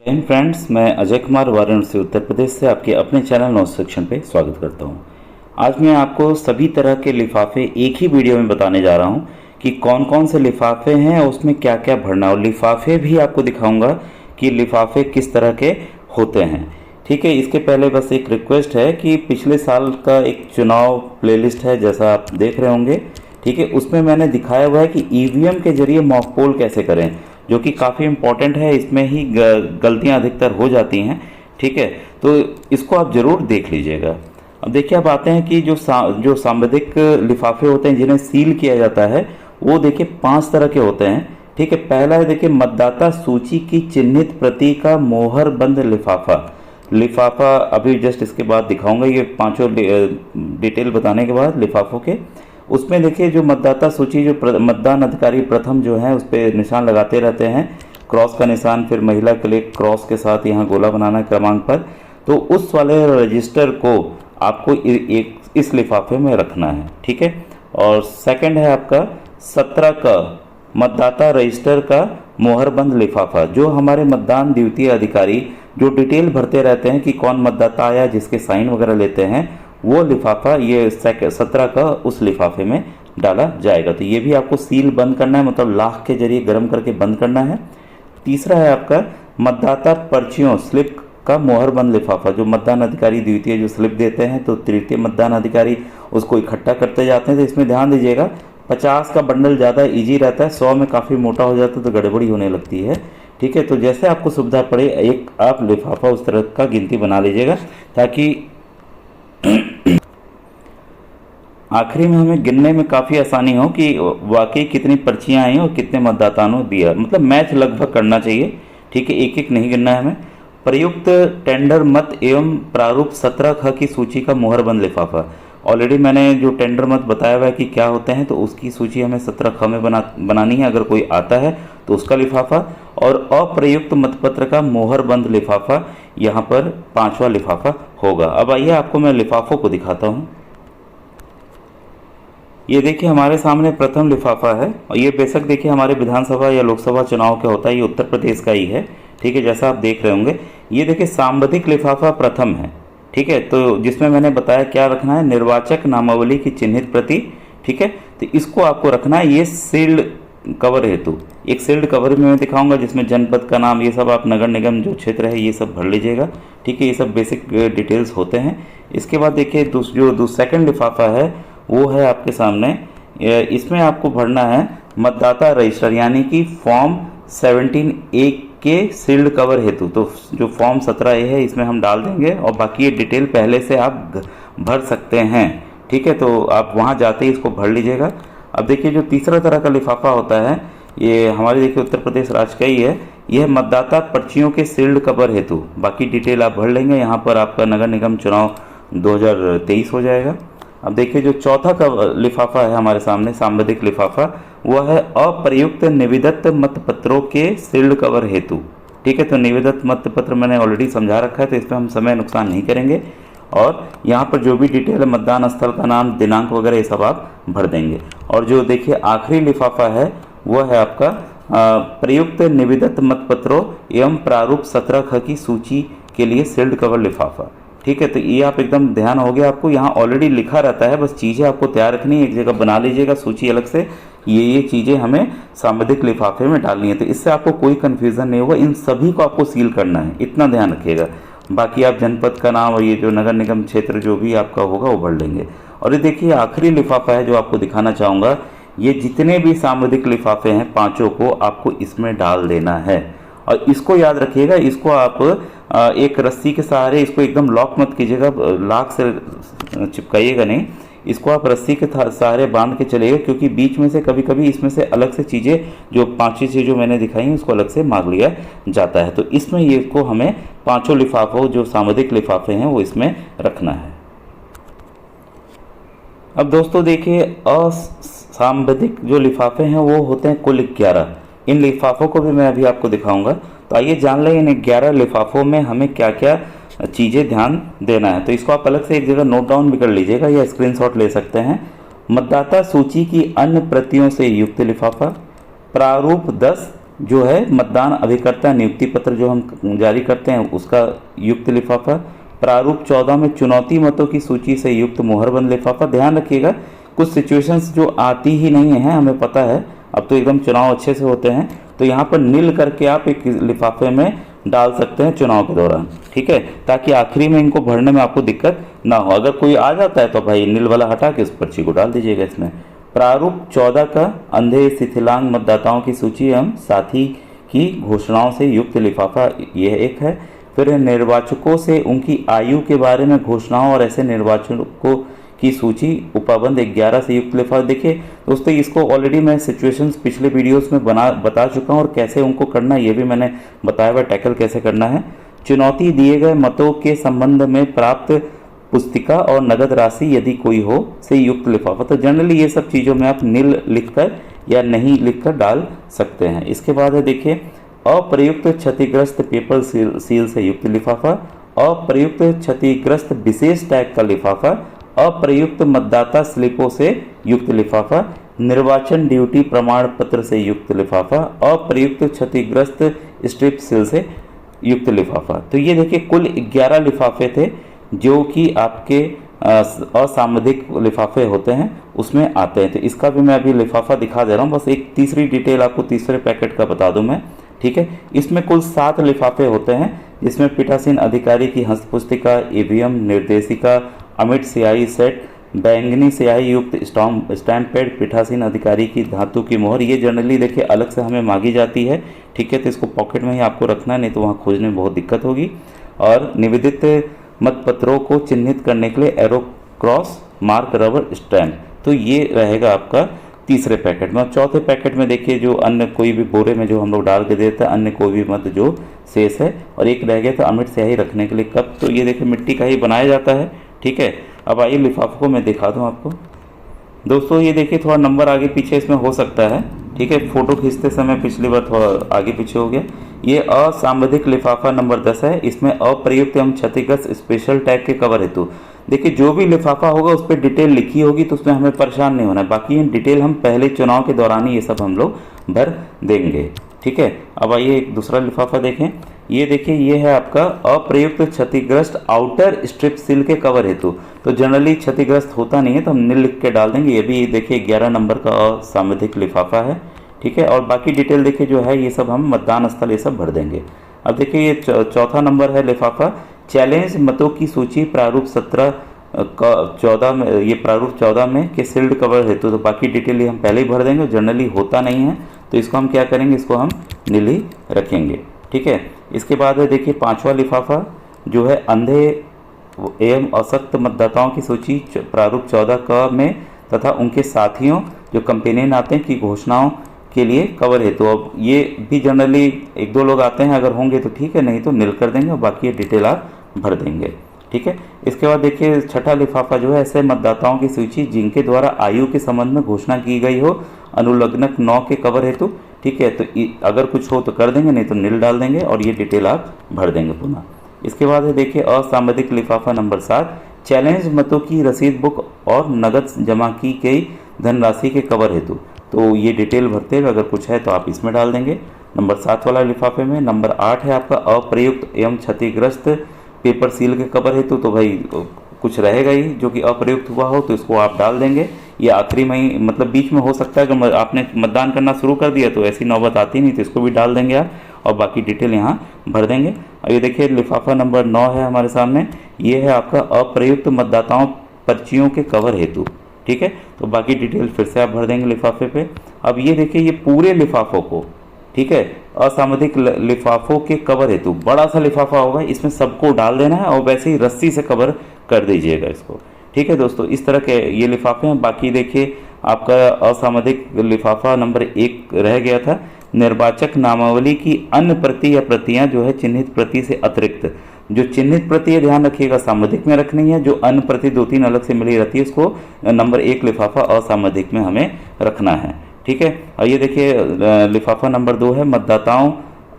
जय हिंद फ्रेंड्स, मैं अजय कुमार वाराणसी उत्तर प्रदेश से आपके अपने चैनल नोट्स सेक्शन पे स्वागत करता हूँ। आज मैं आपको सभी तरह के लिफाफे एक ही वीडियो में बताने जा रहा हूँ कि कौन कौन से लिफाफे हैं, उसमें क्या क्या भरना है, और लिफाफे भी आपको दिखाऊंगा कि लिफाफे किस तरह के होते हैं। ठीक है, इसके पहले बस एक रिक्वेस्ट है कि पिछले साल का एक चुनाव प्लेलिस्ट है, जैसा आप देख रहे होंगे। ठीक है, उसमें मैंने दिखाया हुआ है कि ईवीएम के जरिए मॉक पोल कैसे करें, जो कि काफ़ी इम्पोर्टेंट है। इसमें ही गलतियां अधिकतर हो जाती हैं। ठीक है, तो इसको आप ज़रूर देख लीजिएगा। अब देखिए, अब आते हैं कि जो सांविधिक लिफाफे होते हैं जिन्हें सील किया जाता है, वो देखिए 5 तरह के होते हैं। ठीक है, पहला है देखिए मतदाता सूची की चिन्हित प्रति का मोहर बंद लिफाफा अभी जस्ट इसके बाद दिखाऊंगा। ये पांचों डिटेल बताने के बाद लिफाफों के, उसमें देखिए जो मतदाता सूची, जो मतदान अधिकारी प्रथम जो है उस पर निशान लगाते रहते हैं, क्रॉस का निशान, फिर महिला के लिए क्रॉस के साथ यहाँ गोला बनाना है क्रमांक पर। तो उस वाले रजिस्टर को आपको एक इस लिफाफे में रखना है। ठीक है, और सेकंड है आपका 17 का मतदाता रजिस्टर का मोहरबंद लिफाफा। जो हमारे मतदान द्वितीय अधिकारी जो डिटेल भरते रहते हैं कि कौन मतदाता आया, जिसके साइन वगैरह लेते हैं, वो लिफाफा ये 17 का उस लिफाफे में डाला जाएगा। तो ये भी आपको सील बंद करना है, मतलब लाख के जरिए गर्म करके बंद करना है। तीसरा है आपका मतदाता पर्चियों स्लिप का मोहरबंद लिफाफा। जो मतदान अधिकारी द्वितीय जो स्लिप देते हैं, तो तृतीय मतदान अधिकारी उसको इकट्ठा करते जाते हैं। तो इसमें ध्यान दीजिएगा, 50 का बंडल ज़्यादा इजी रहता है, 100 में काफ़ी मोटा हो जाता है तो गड़बड़ी होने लगती है। ठीक है, तो जैसे आपको सुविधा पड़े एक आप लिफाफा उस तरह का गिनती बना लीजिएगा, ताकि आखिरी में हमें गिनने में काफ़ी आसानी हो कि वाकई कितनी पर्चियां आई और कितने मतदाताओं ने दिया, मतलब मैच लगभग करना चाहिए। ठीक है, एक एक नहीं गिनना है हमें। प्रयुक्त टेंडर मत एवं प्रारूप 17 ख की सूची का मोहरबंद लिफाफा। ऑलरेडी मैंने जो टेंडर मत बताया हुआ है कि क्या होते हैं, तो उसकी सूची हमें 17 ख में बनानी है। अगर कोई आता है तो उसका लिफाफा, और अप्रयुक्त मतपत्र का मोहरबंद लिफाफा यहाँ पर 5वां लिफाफा होगा। अब आइए आपको मैं लिफाफों को दिखाता हूँ। ये देखिए हमारे सामने प्रथम लिफाफा है, और ये बेशक देखिए हमारे विधानसभा या लोकसभा चुनाव का होता है, ये उत्तर प्रदेश का ही है। ठीक है, जैसा आप देख रहे होंगे, ये देखिए सांविधिक लिफाफा प्रथम है। ठीक है, तो जिसमें मैंने बताया क्या रखना है, निर्वाचक नामावली की चिन्हित प्रति। ठीक है, तो इसको आपको रखना है, ये सील्ड कवर हेतु। एक सील्ड कवर में मैं दिखाऊंगा जिसमें जनपद का नाम, ये सब आप नगर निगम जो क्षेत्र है ये सब भर लीजिएगा। ठीक है, ये सब बेसिक डिटेल्स होते हैं। इसके बाद देखिए जो सेकंड लिफाफा है वो है आपके सामने। इसमें आपको भरना है मतदाता रजिस्टर, यानी कि फॉर्म 17A के सील्ड कवर हेतु। तो जो फॉर्म 17A है इसमें हम डाल देंगे, और बाकी ये डिटेल पहले से आप भर सकते हैं। ठीक है, तो आप वहाँ जाते ही इसको भर लीजिएगा। अब देखिए जो तीसरा तरह का लिफाफा होता है, ये हमारे देखिए उत्तर प्रदेश राज्य का ही है। यह मतदाता पर्चियों के सील्ड कवर हेतु, बाकी डिटेल आप भर लेंगे। यहाँ पर आपका नगर निगम चुनाव 2023 हो जाएगा। अब देखिए जो चौथा का लिफाफा है हमारे सामने, सांविधिक लिफाफा, वह है अप्रयुक्त निविदत मतपत्रों के सील्ड कवर हेतु। ठीक है, तो निविदत मतपत्र मैंने ऑलरेडी समझा रखा है, तो इसमें हम समय नुकसान नहीं करेंगे। और यहाँ पर जो भी डिटेल है, मतदान स्थल का नाम, दिनांक वगैरह, ये सब आप भर देंगे। और जो देखिए आखिरी लिफाफा है वह है आपका प्रयुक्त निविदत मतपत्रों एवं प्रारूप 17 ख की सूची के लिए सील्ड कवर लिफाफा। ठीक है, तो ये आप एकदम ध्यान हो गया आपको, यहाँ ऑलरेडी लिखा रहता है, बस चीज़ें आपको तैयार रखनी है, एक जगह बना लीजिएगा सूची अलग से। ये चीज़ें हमें सांविधिक लिफाफे में डालनी है, तो इससे आपको कोई कन्फ्यूज़न नहीं होगा। इन सभी को आपको सील करना है, इतना ध्यान रखिएगा। बाकी आप जनपद का नाम और ये जो नगर निगम क्षेत्र जो भी आपका होगा वो भर लेंगे। और ये देखिए आखिरी लिफाफा है जो आपको दिखाना चाहूँगा। ये जितने भी सांविधिक लिफाफे हैं पाँचों को आपको इसमें डाल देना है। और इसको याद रखिएगा, इसको आप एक रस्सी के सहारे इसको एकदम लॉक मत कीजिएगा, लाख से चिपकाइएगा नहीं, इसको आप रस्सी के सहारे बांध के चलिएगा, क्योंकि बीच में से कभी कभी इसमें से अलग से चीज़ें, जो 5 चीज़ें जो मैंने दिखाई हैं, उसको अलग से मांग लिया जाता है। तो इसमें ये को हमें पाँचों लिफाफों जो सांविधिक लिफाफे हैं वो इसमें रखना है। अब दोस्तों देखिए असांविधिक जो लिफाफे हैं वो होते हैं कुल 11। इन लिफाफों को भी मैं अभी आपको दिखाऊंगा। तो आइए जान लें इन 11 लिफाफों में हमें क्या क्या चीज़ें ध्यान देना है। तो इसको आप अलग से एक जगह नोट डाउन भी कर लीजिएगा या स्क्रीनशॉट ले सकते हैं। मतदाता सूची की अन्य प्रतियों से युक्त लिफाफा, प्रारूप 10 जो है मतदान अभिकर्ता नियुक्ति पत्र जो हम जारी करते हैं उसका युक्त लिफाफा। प्रारूप 14 में चुनौती मतों की सूची से युक्त मुहरबंद लिफाफा। ध्यान रखिएगा कुछ सिचुएशंस जो आती ही नहीं है, हमें पता है, अब तो एकदम चुनाव अच्छे से होते हैं, तो यहाँ पर नील करके आप एक लिफाफे में डाल सकते हैं चुनाव के दौरान, ठीक है, ताकि आखिरी में इनको भरने में आपको दिक्कत ना हो। अगर कोई आ जाता है तो भाई नील वाला हटा के उस पर्ची को डाल दीजिएगा इसमें। प्रारूप 14 का अंधे शिथिलांग मतदाताओं की सूची एवं साथी की घोषणाओं से युक्त लिफाफा, यह एक है। फिर निर्वाचकों से उनकी आयु के बारे में घोषणाओं और ऐसे निर्वाचकों की सूची उपाबंध 11 से युक्त लिफाफा। देखिए दोस्तों, इसको ऑलरेडी मैं सिचुएशंस पिछले वीडियोस में बता चुका हूँ और कैसे उनको करना है ये भी मैंने बताया हुआ, टैकल कैसे करना है। चुनौती दिए गए मतों के संबंध में प्राप्त पुस्तिका और नगद राशि यदि कोई हो से युक्त लिफाफा। तो जनरली ये सब चीज़ों में आप नील लिखकर या नहीं लिखकर डाल सकते हैं। इसके बाद है देखिए अप्रयुक्त क्षतिग्रस्त पेपर सील से युक्त लिफाफा, अप्रयुक्त क्षतिग्रस्त विशेष टैग का लिफाफा, अप्रयुक्त मतदाता स्लिपों से युक्त लिफाफा, निर्वाचन ड्यूटी प्रमाण पत्र से युक्त लिफाफा, अप्रयुक्त क्षतिग्रस्त स्ट्रिप सील से युक्त लिफाफा। तो ये देखिए कुल 11 लिफाफे थे जो कि आपके असामधिक लिफाफे होते हैं उसमें आते हैं। तो इसका भी मैं अभी लिफाफा दिखा दे रहा हूँ, बस एक तीसरी डिटेल आपको तीसरे पैकेट का बता दूं मैं, ठीक है। इसमें कुल 7 लिफाफे होते हैं जिसमें पीठासीन अधिकारी की हस्तपुस्तिका, ईवीएम निर्देशिका, अमिट स्याही सेट, बैंगनी स्याही युक्त स्टैम्प पैड, पीठासीन अधिकारी की धातु की मोहर। ये जनरली देखिए अलग से हमें मांगी जाती है, ठीक है, तो इसको पॉकेट में ही आपको रखना, नहीं तो वहाँ खोजने में बहुत दिक्कत होगी। और निवेदित मतपत्रों को चिन्हित करने के लिए arrow cross mark rubber stamp. तो ये रहेगा आपका तीसरे पैकेट में। और चौथे पैकेट में देखिए जो अन्य कोई भी बोरे में जो हम लोग डाल के देते हैं अन्य कोई भी मत जो शेष है, और एक रह गया था अमिट स्याही रखने के लिए कप। तो ये देखिए मिट्टी का ही बनाया जाता है, ठीक है। अब आइए लिफाफे को मैं दिखा दूँ आपको। दोस्तों ये देखिए थोड़ा नंबर आगे पीछे इसमें हो सकता है, ठीक है, फोटो खींचते समय पिछली बार थोड़ा आगे पीछे हो गया। ये असांविधिक लिफाफा नंबर 10 है। इसमें अप्रयुक्त एवं क्षतिग्रस्त स्पेशल टैग के कवर हेतु देखिए जो भी लिफाफा होगा उस पर डिटेल लिखी होगी, तो उसमें हमें परेशान नहीं होना है। बाकी ये डिटेल हम पहले चुनाव के दौरान ही ये सब हम लोग भर देंगे, ठीक है। अब आइए एक दूसरा लिफाफा देखें। ये देखिए ये है आपका अप्रयुक्त क्षतिग्रस्त आउटर स्ट्रिप सील के कवर हेतु। तो जनरली क्षतिग्रस्त होता नहीं है तो हम नील लिख के डाल देंगे। ये भी देखिए 11 नंबर का असांविधिक लिफाफा है, ठीक है। और बाकी डिटेल देखिए जो है ये सब हम मतदान स्थल ये सब भर देंगे। अब देखिए ये चौथा नंबर है लिफाफा चैलेंज मतों की सूची प्रारूप 14 में, ये प्रारूप 14 में के सील्ड कवर हेतु। तो बाकी डिटेल ये हम पहले ही भर देंगे, जनरली होता नहीं है तो इसको हम क्या करेंगे, इसको हम नील ही रखेंगे, ठीक है। इसके बाद है देखिए 5वां लिफाफा जो है अंधे एवं अशक्त मतदाताओं की सूची प्रारूप 14 क में तथा उनके साथियों जो कंपेनियन आते हैं की घोषणाओं के लिए कवर है। तो अब ये भी जनरली 1-2 लोग आते हैं, अगर होंगे तो ठीक है, नहीं तो नील कर देंगे और बाकी ये डिटेल आप भर देंगे, ठीक है। इसके बाद देखिए छठा लिफाफा जो है ऐसे मतदाताओं की सूची जिनके द्वारा आयु के संबंध में घोषणा की गई हो अनुलग्नक 9 के कवर हेतु, ठीक है। तो अगर कुछ हो तो कर देंगे, नहीं तो नील डाल देंगे और ये डिटेल आप भर देंगे पुनः। इसके बाद है देखिए असांविधिक लिफाफा नंबर 7 चैलेंज मतों की रसीद बुक और नगद जमा की गई धनराशि के कवर हेतु। तो ये डिटेल भरते हुए अगर कुछ है तो आप इसमें डाल देंगे नंबर 7 वाला लिफाफे में। नंबर 8 है आपका अप्रयुक्त एवं क्षतिग्रस्त पेपर सील के कवर हेतु। तो भाई कुछ रहेगा ही जो कि अप्रयुक्त हुआ हो तो इसको आप डाल देंगे। ये आखिरी में ही मतलब बीच में हो सकता है कि आपने मतदान करना शुरू कर दिया तो ऐसी नौबत आती नहीं, तो इसको भी डाल देंगे आप और बाकी डिटेल यहाँ भर देंगे। और ये देखिए लिफाफा नंबर 9 है हमारे सामने, ये है आपका अप्रयुक्त मतदाताओं पर्चियों के कवर हेतु, ठीक है। तो बाकी डिटेल फिर से आप भर देंगे लिफाफे पे। अब ये देखिए ये पूरे लिफाफों को, ठीक है, असांविधिक लिफाफों के कवर हेतु बड़ा सा लिफाफा होगा, इसमें सबको डाल देना है और वैसे ही रस्सी से कवर कर दीजिएगा इसको, ठीक है दोस्तों। इस तरह के ये लिफाफे हैं। बाकी देखिए आपका असांविधिक लिफाफा नंबर 1 रह गया था निर्वाचक नामावली की अन्य प्रति या प्रतियां जो है चिन्हित प्रति से अतिरिक्त। जो चिन्हित प्रति है ध्यान रखिएगा सामधिक में रखनी है, जो अन्य प्रति 2-3 अलग से मिली रहती है उसको नंबर 1 लिफाफा असामधिक में हमें रखना है, ठीक है। और ये देखिए लिफाफा नंबर 2 है मतदाताओं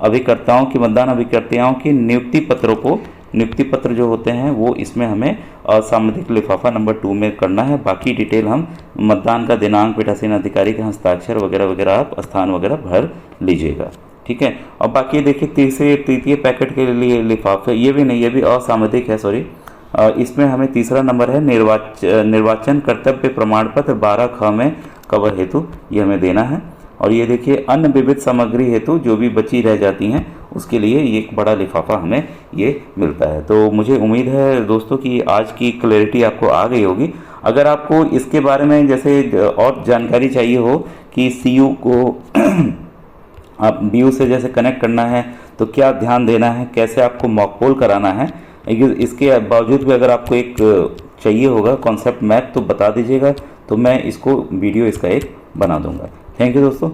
अभिकर्ताओं की मतदान अभिकर्ताओं की नियुक्ति पत्रों को, नियुक्ति पत्र जो होते हैं वो इसमें हमें असामधिक लिफाफा नंबर 2 में करना है। बाकी डिटेल हम मतदान का दिनांक पीठासीन अधिकारी के हस्ताक्षर वगैरह वगैरह आप स्थान वगैरह भर लीजिएगा, ठीक है। और बाकी देखिए तीसरे तृतीय पैकेट के लिए लिफाफे, ये भी नहीं, ये भी असामयिक है, सॉरी। इसमें हमें तीसरा नंबर है निर्वाचन कर्तव्य प्रमाण पत्र 12 ख में कवर हेतु, ये हमें देना है। और ये देखिए अन्य विविध सामग्री हेतु जो भी बची रह जाती हैं उसके लिए ये एक बड़ा लिफाफा हमें ये मिलता है। तो मुझे उम्मीद है दोस्तों कि आज की क्लैरिटी आपको आ गई होगी। अगर आपको इसके बारे में जैसे और जानकारी चाहिए हो कि सीयू को आप बीयू से जैसे कनेक्ट करना है तो क्या ध्यान देना है, कैसे आपको मॉक पोल कराना है, इसके बावजूद भी अगर आपको एक चाहिए होगा कॉन्सेप्ट मैप तो बता दीजिएगा, तो मैं इसको वीडियो इसका एक बना दूंगा। थैंक यू दोस्तों।